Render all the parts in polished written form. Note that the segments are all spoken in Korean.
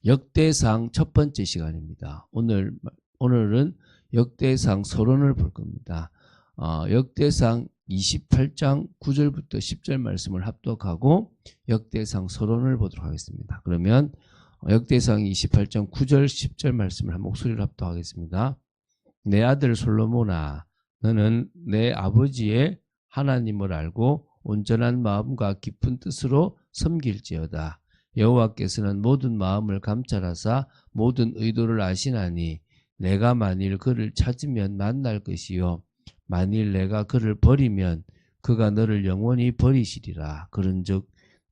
역대상 첫 번째 시간입니다. 오늘은 역대상 서론을 볼 겁니다. 역대상 28장 9절부터 10절 말씀을 합독하고 역대상 서론을 보도록 하겠습니다. 그러면 역대상 28장 9절 10절 말씀을 한 목소리로 합독하겠습니다. 내 아들 솔로몬아, 너는 내 아버지의 하나님을 알고 온전한 마음과 깊은 뜻으로 섬길지어다. 여호와께서는 모든 마음을 감찰하사 모든 의도를 아시나니 내가 만일 그를 찾으면 만날 것이요 만일 내가 그를 버리면 그가 너를 영원히 버리시리라. 그런즉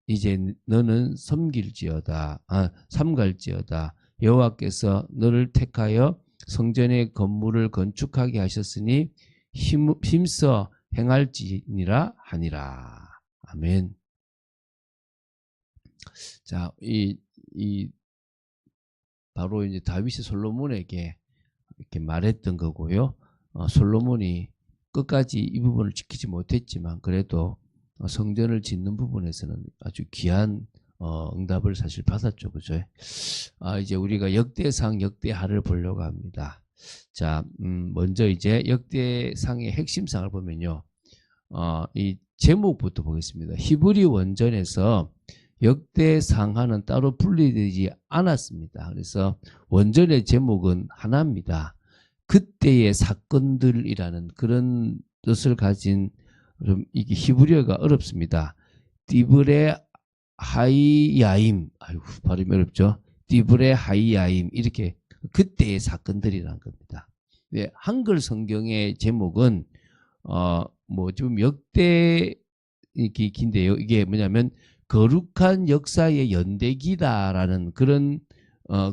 이제 너는 삼갈지어다. 여호와께서 너를 택하여 성전의 건물을 건축하게 하셨으니 힘써 행할지니라 하니라. 아멘. 자, 바로 이제 다윗이 솔로몬에게 이렇게 말했던 거고요. 솔로몬이 끝까지 이 부분을 지키지 못했지만 그래도 성전을 짓는 부분에서는 아주 귀한 응답을 사실 받았죠, 그죠? 이제 우리가 역대상, 역대하를 보려고 합니다. 자, 먼저 이제 역대상의 핵심상을 보면요, 이 제목부터 보겠습니다. 히브리 원전에서 역대상하는 따로 분리되지 않았습니다. 그래서 원전의 제목은 하나입니다. 그때의 사건들이라는 그런 뜻을 가진, 좀 이게 히브리어가 어렵습니다. 디브레 하이야임, 아이고 발음이 어렵죠. 디브레 하이야임, 이렇게 그때의 사건들이라는 겁니다. 네, 한글 성경의 제목은 좀 역대 긴데요. 이게 뭐냐면 거룩한 역사의 연대기다라는 그런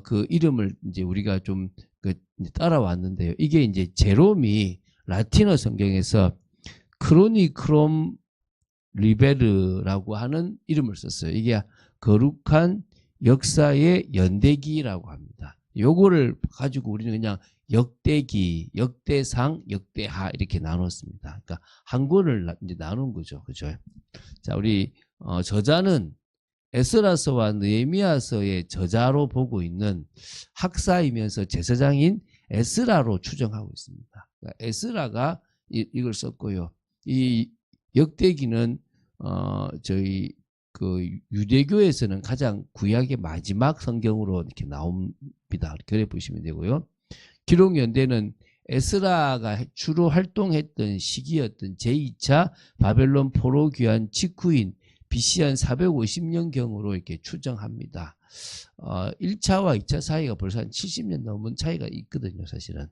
그 이름을 이제 우리가 좀 따라왔는데요. 이게 이제 제롬이 라틴어 성경에서 크로니크롬 리베르라고 하는 이름을 썼어요. 이게 거룩한 역사의 연대기라고 합니다. 요거를 가지고 우리는 그냥 역대기, 역대상, 역대하 이렇게 나눴습니다. 그러니까 한 권을 이제 나눈 거죠. 그죠? 자, 우리 저자는 에스라서와 느헤미야서의 저자로 보고 있는 학사이면서 제사장인 에스라로 추정하고 있습니다. 그러니까 에스라가 이걸 썼고요. 이 역대기는 저희 그 유대교에서는 가장 구약의 마지막 성경으로 이렇게 나옵니다. 그래 보시면 되고요. 기록 연대는 에스라가 주로 활동했던 시기였던 제2차 바벨론 포로 귀환 직후인 BC 한 450년경으로 이렇게 추정합니다. 1차와 2차 사이가 벌써 한 70년 넘은 차이가 있거든요, 사실은.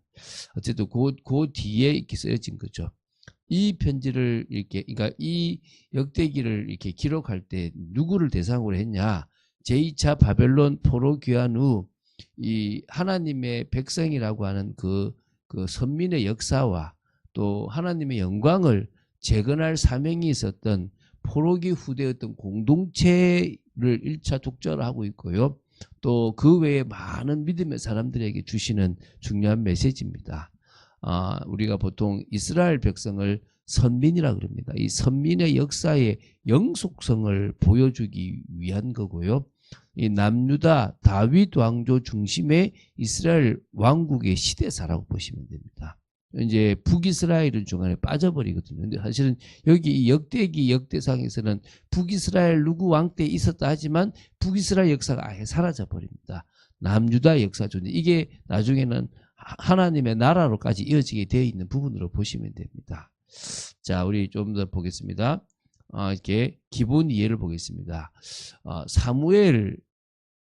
어쨌든 그 뒤에 이렇게 쓰여진 거죠. 이 편지를 이렇게, 그러니까 이 역대기를 이렇게 기록할 때 누구를 대상으로 했냐? 제2차 바벨론 포로 귀환 후 이 하나님의 백성이라고 하는 그 선민의 역사와 또 하나님의 영광을 재건할 사명이 있었던 포로기 후대였던 공동체를 1차 독자하고 있고요. 또 그 외에 많은 믿음의 사람들에게 주시는 중요한 메시지입니다. 우리가 보통 이스라엘 백성을 선민이라고 그럽니다. 이 선민의 역사의 영속성을 보여주기 위한 거고요. 이 남유다 다윗 왕조 중심의 이스라엘 왕국의 시대사라고 보시면 됩니다. 이제 북이스라엘은 중간에 빠져버리거든요. 근데 사실은 여기 이 역대기 역대상에서는 북이스라엘 누구 왕 때 있었다 하지만 북이스라엘 역사가 아예 사라져 버립니다. 남유다 역사죠. 이게 나중에는 하나님의 나라로까지 이어지게 되어 있는 부분으로 보시면 됩니다. 자, 우리 좀 더 보겠습니다. 이렇게 기본 이해를 보겠습니다. 사무엘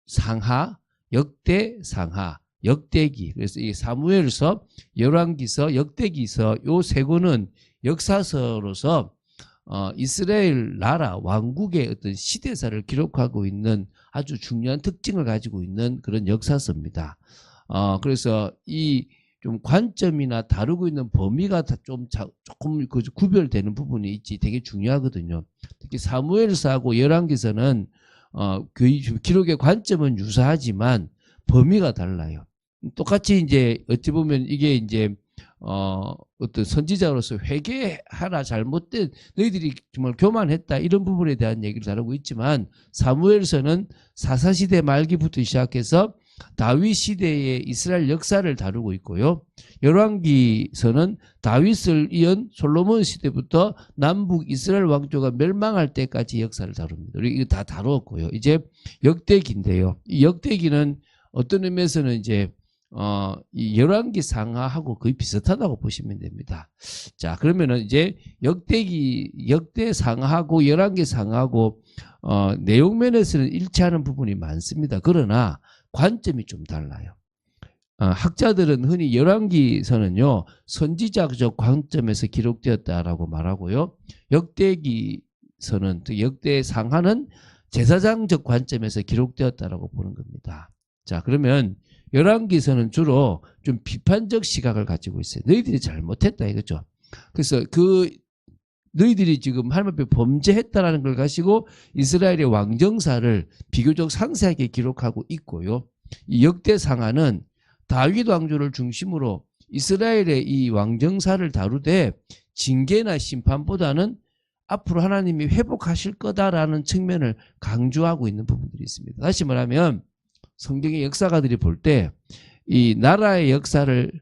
상하, 역대 상하, 역대기. 그래서 이 사무엘서, 열왕기서, 역대기서 요 세 권은 역사서로서 이스라엘 나라 왕국의 어떤 시대사를 기록하고 있는 아주 중요한 특징을 가지고 있는 그런 역사서입니다. 그래서 이 좀 관점이나 다루고 있는 범위가 조금 구별되는 부분이 있지 되게 중요하거든요. 특히 사무엘서하고 열왕기서는 그 기록의 관점은 유사하지만 범위가 달라요. 똑같이 이제 어찌 보면 이게 이제 어떤 선지자로서 회개하라, 잘못된 너희들이 정말 교만했다, 이런 부분에 대한 얘기를 다루고 있지만, 사무엘서는 사사시대 말기부터 시작해서 다윗 시대의 이스라엘 역사를 다루고 있고요. 열왕기서는 다윗을 이은 솔로몬 시대부터 남북 이스라엘 왕조가 멸망할 때까지 역사를 다룹니다. 우리 이거 다 다루었고요. 이제 역대기인데요. 이 역대기는 어떤 의미에서는 이제 이 열왕기 상하하고 거의 비슷하다고 보시면 됩니다. 자, 그러면은 이제 역대 상하고 열왕기 상하고 내용 면에서는 일치하는 부분이 많습니다. 그러나 관점이 좀 달라요. 학자들은 흔히 열왕기서는요, 선지자적 관점에서 기록되었다라고 말하고요, 역대기서는, 역대 상하는 제사장적 관점에서 기록되었다라고 보는 겁니다. 자, 그러면 열왕기서는 주로 좀 비판적 시각을 가지고 있어요. 너희들이 잘못했다 이거죠. 그래서 너희들이 지금 하나님 앞에 범죄했다라는 걸 가지고 이스라엘의 왕정사를 비교적 상세하게 기록하고 있고요. 이 역대상하는 다윗 왕조를 중심으로 이스라엘의 이 왕정사를 다루되 징계나 심판보다는 앞으로 하나님이 회복하실 거다라는 측면을 강조하고 있는 부분들이 있습니다. 다시 말하면 성경의 역사가들이 볼 때 이 나라의 역사를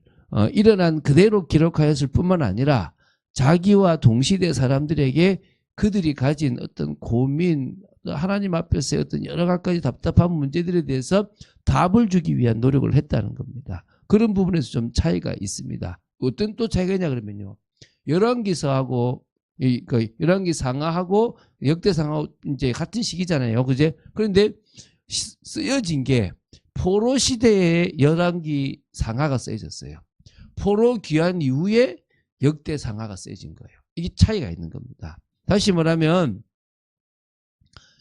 일어난 그대로 기록하였을 뿐만 아니라 자기와 동시대 사람들에게 그들이 가진 어떤 고민, 하나님 앞에서의 어떤 여러 가지 답답한 문제들에 대해서 답을 주기 위한 노력을 했다는 겁니다. 그런 부분에서 좀 차이가 있습니다. 어떤 또 차이가 있냐 그러면요, 열왕기서하고 열왕기 상하하고 역대 상하고 이제 같은 시기잖아요, 그제? 그런데 쓰여진 게 포로 시대의 열왕기 상하가 쓰여졌어요. 포로 귀환 이후에 역대 상하가 쓰여진 거예요. 이게 차이가 있는 겁니다. 다시 말하면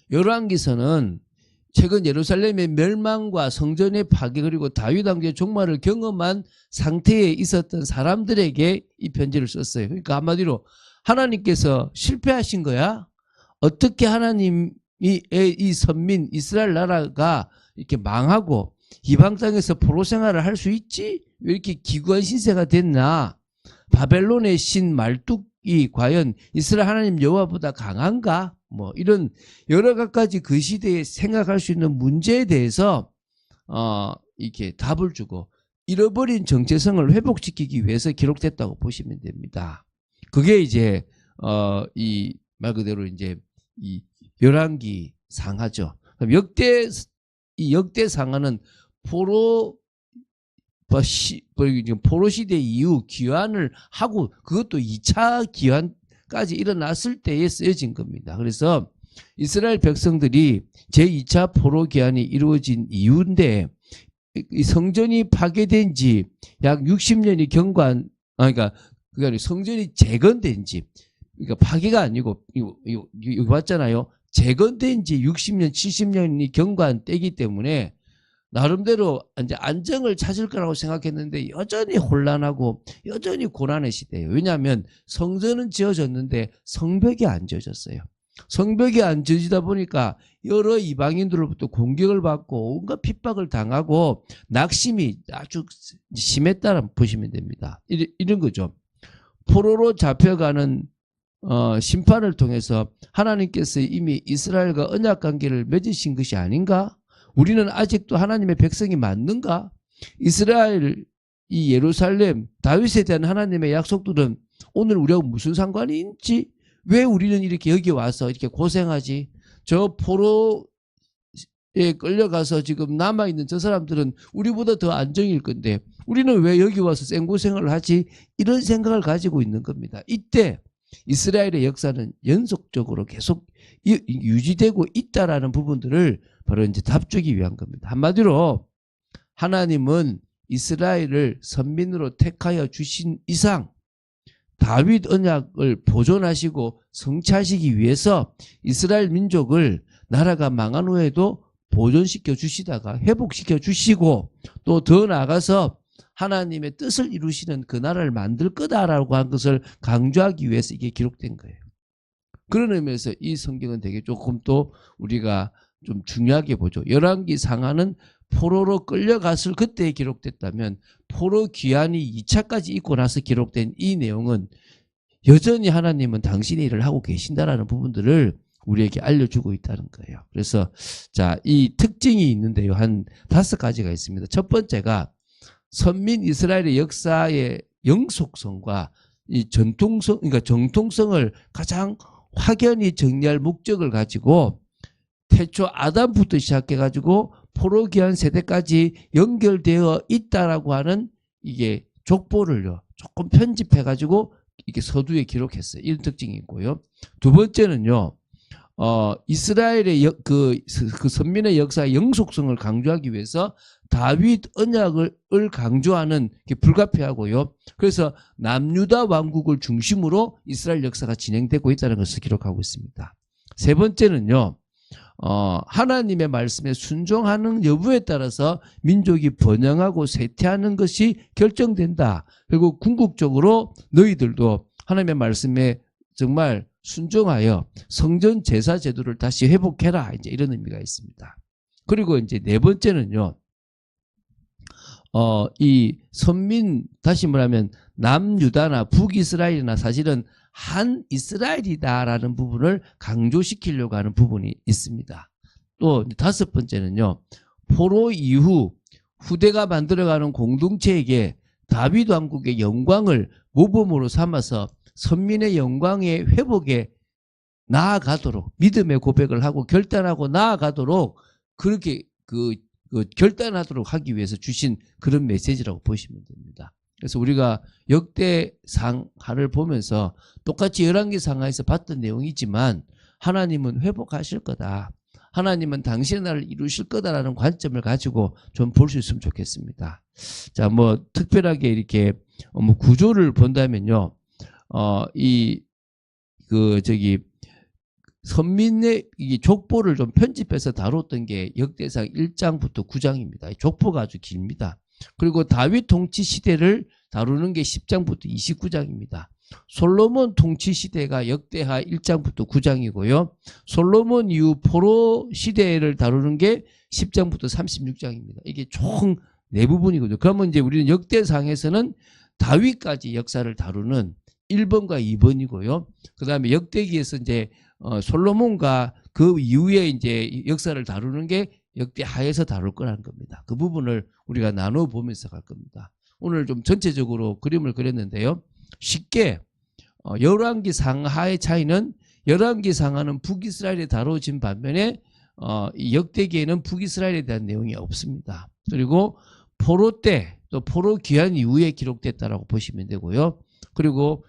열왕기서는 최근 예루살렘의 멸망과 성전의 파괴 그리고 다윗 왕조의 종말을 경험한 상태에 있었던 사람들에게 이 편지를 썼어요. 그러니까 한마디로 하나님께서 실패하신 거야? 어떻게 하나님이 이 선민 이스라엘 나라가 이렇게 망하고 이방 땅에서 포로 생활을 할 수 있지? 왜 이렇게 기구한 신세가 됐나? 바벨론의 신 말뚝이 과연 이스라엘 하나님 여호와보다 강한가? 뭐 이런 여러 가지 그 시대에 생각할 수 있는 문제에 대해서 이렇게 답을 주고 잃어버린 정체성을 회복시키기 위해서 기록됐다고 보시면 됩니다. 그게 이제 이 말 그대로 이제 이 열왕기 상하죠. 그럼 역대 상하는 포로 시대 이후 귀환을 하고 그것도 2차 귀환까지 일어났을 때에 쓰여진 겁니다. 그래서 이스라엘 백성들이 제2차 포로 귀환이 이루어진 이유인데 이 성전이 파괴된 지 약 60년이 그러니까 성전이 재건된 지, 그러니까 파괴가 아니고 여기 봤잖아요. 재건된 지 60년, 70년이 경과한 때이기 때문에 나름대로 이제 안정을 찾을 거라고 생각했는데 여전히 혼란하고 여전히 고난의 시대예요. 왜냐하면 성전은 지어졌는데 성벽이 안 지어졌어요. 성벽이 안 지어지다 보니까 여러 이방인들로부터 공격을 받고 온갖 핍박을 당하고 낙심이 아주 심했다고 보시면 됩니다. 이런 거죠. 포로로 잡혀가는 심판을 통해서 하나님께서 이미 이스라엘과 언약관계를 맺으신 것이 아닌가? 우리는 아직도 하나님의 백성이 맞는가? 이스라엘, 이 예루살렘, 다윗에 대한 하나님의 약속들은 오늘 우리하고 무슨 상관이 있지? 왜 우리는 이렇게 여기 와서 이렇게 고생하지? 저 포로에 끌려가서 지금 남아있는 저 사람들은 우리보다 더 안정일 건데 우리는 왜 여기 와서 생고생을 하지? 이런 생각을 가지고 있는 겁니다. 이때 이스라엘의 역사는 연속적으로 계속 유지되고 있다라는 부분들을 바로 이제 답주기 위한 겁니다. 한마디로 하나님은 이스라엘을 선민으로 택하여 주신 이상 다윗 언약을 보존하시고 성취하시기 위해서 이스라엘 민족을 나라가 망한 후에도 보존시켜 주시다가 회복시켜 주시고 또 더 나아가서 하나님의 뜻을 이루시는 그 나라를 만들 거다라고 한 것을 강조하기 위해서 이게 기록된 거예요. 그런 의미에서 이 성경은 되게 조금 또 우리가 좀 중요하게 보죠. 열왕기 상하는 포로로 끌려갔을 그때 기록됐다면 포로 귀환이 2차까지 있고 나서 기록된 이 내용은 여전히 하나님은 당신의 일을 하고 계신다라는 부분들을 우리에게 알려주고 있다는 거예요. 그래서 자, 이 특징이 있는데요. 한 5가지가 있습니다. 첫 번째가 선민 이스라엘의 역사의 영속성과 이 전통성, 그러니까 정통성을 가장 확연히 정리할 목적을 가지고 태초 아담부터 시작해가지고 포로 귀환 세대까지 연결되어 있다라고 하는 이게 족보를요 조금 편집해가지고 이게 서두에 기록했어요. 이런 특징이 있고요. 두 번째는요, 이스라엘의 그 선민의 역사의 영속성을 강조하기 위해서 다윗 언약을 강조하는 게 불가피하고요. 그래서 남유다 왕국을 중심으로 이스라엘 역사가 진행되고 있다는 것을 기록하고 있습니다. 세 번째는요, 하나님의 말씀에 순종하는 여부에 따라서 민족이 번영하고 쇠퇴하는 것이 결정된다. 그리고 궁극적으로 너희들도 하나님의 말씀에 정말 순종하여 성전 제사 제도를 다시 회복해라. 이제 이런 의미가 있습니다. 그리고 이제 네 번째는요, 이 선민, 다시 말하면 남유다나 북이스라엘이나 사실은 한 이스라엘이다라는 부분을 강조시키려고 하는 부분이 있습니다. 또 5번째는요, 포로 이후 후대가 만들어가는 공동체에게 다윗 왕국의 영광을 모범으로 삼아서 선민의 영광의 회복에 나아가도록 믿음의 고백을 하고 결단하고 나아가도록 그렇게 결단하도록 하기 위해서 주신 그런 메시지라고 보시면 됩니다. 그래서 우리가 역대상하를 보면서 똑같이 열왕기 상하에서 봤던 내용이지만 하나님은 회복하실 거다. 하나님은 당신의 나라를 이루실 거다라는 관점을 가지고 좀 볼 수 있으면 좋겠습니다. 자, 뭐 특별하게 이렇게 구조를 본다면요, 선민의 이 족보를 좀 편집해서 다뤘던 게 역대상 1장부터 9장입니다. 족보가 아주 길입니다. 그리고 다윗 통치 시대를 다루는 게 10장부터 29장입니다. 솔로몬 통치 시대가 역대하 1장부터 9장이고요. 솔로몬 이후 포로 시대를 다루는 게 10장부터 36장입니다. 이게 총 4부분이거든요. 그러면 이제 우리는 역대상에서는 다윗까지 역사를 다루는 1번과 2번이고요. 그 다음에 역대기에서 이제 솔로몬과 그 이후에 이제 역사를 다루는 게 역대하에서 다룰 거라는 겁니다. 그 부분을 우리가 나눠 보면서 갈 겁니다. 오늘 좀 전체적으로 그림을 그렸는데요. 쉽게 열왕기 상하의 차이는 열왕기 상하는 북이스라엘에 다뤄진 반면에 이 역대기에는 북이스라엘에 대한 내용이 없습니다. 그리고 포로 때 또 포로 귀환 이후에 기록됐다라고 보시면 되고요. 그리고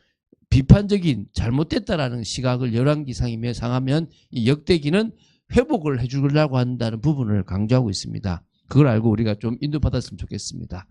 비판적인 잘못됐다라는 시각을 열왕기 상하면 이 역대기는 회복을 해주려고 한다는 부분을 강조하고 있습니다. 그걸 알고 우리가 좀 인도받았으면 좋겠습니다.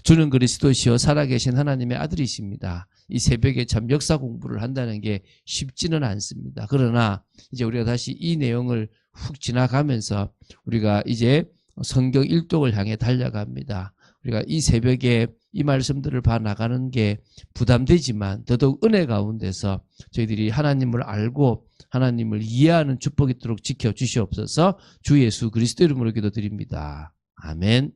주는 그리스도시요 살아계신 하나님의 아들이십니다. 이 새벽에 참 역사 공부를 한다는 게 쉽지는 않습니다. 그러나 이제 우리가 다시 이 내용을 훅 지나가면서 우리가 이제 성경 일독을 향해 달려갑니다. 우리가 이 새벽에 이 말씀들을 봐나가는 게 부담되지만 더더욱 은혜 가운데서 저희들이 하나님을 알고 하나님을 이해하는 축복이 있도록 지켜주시옵소서. 주 예수 그리스도 이름으로 기도드립니다. 아멘.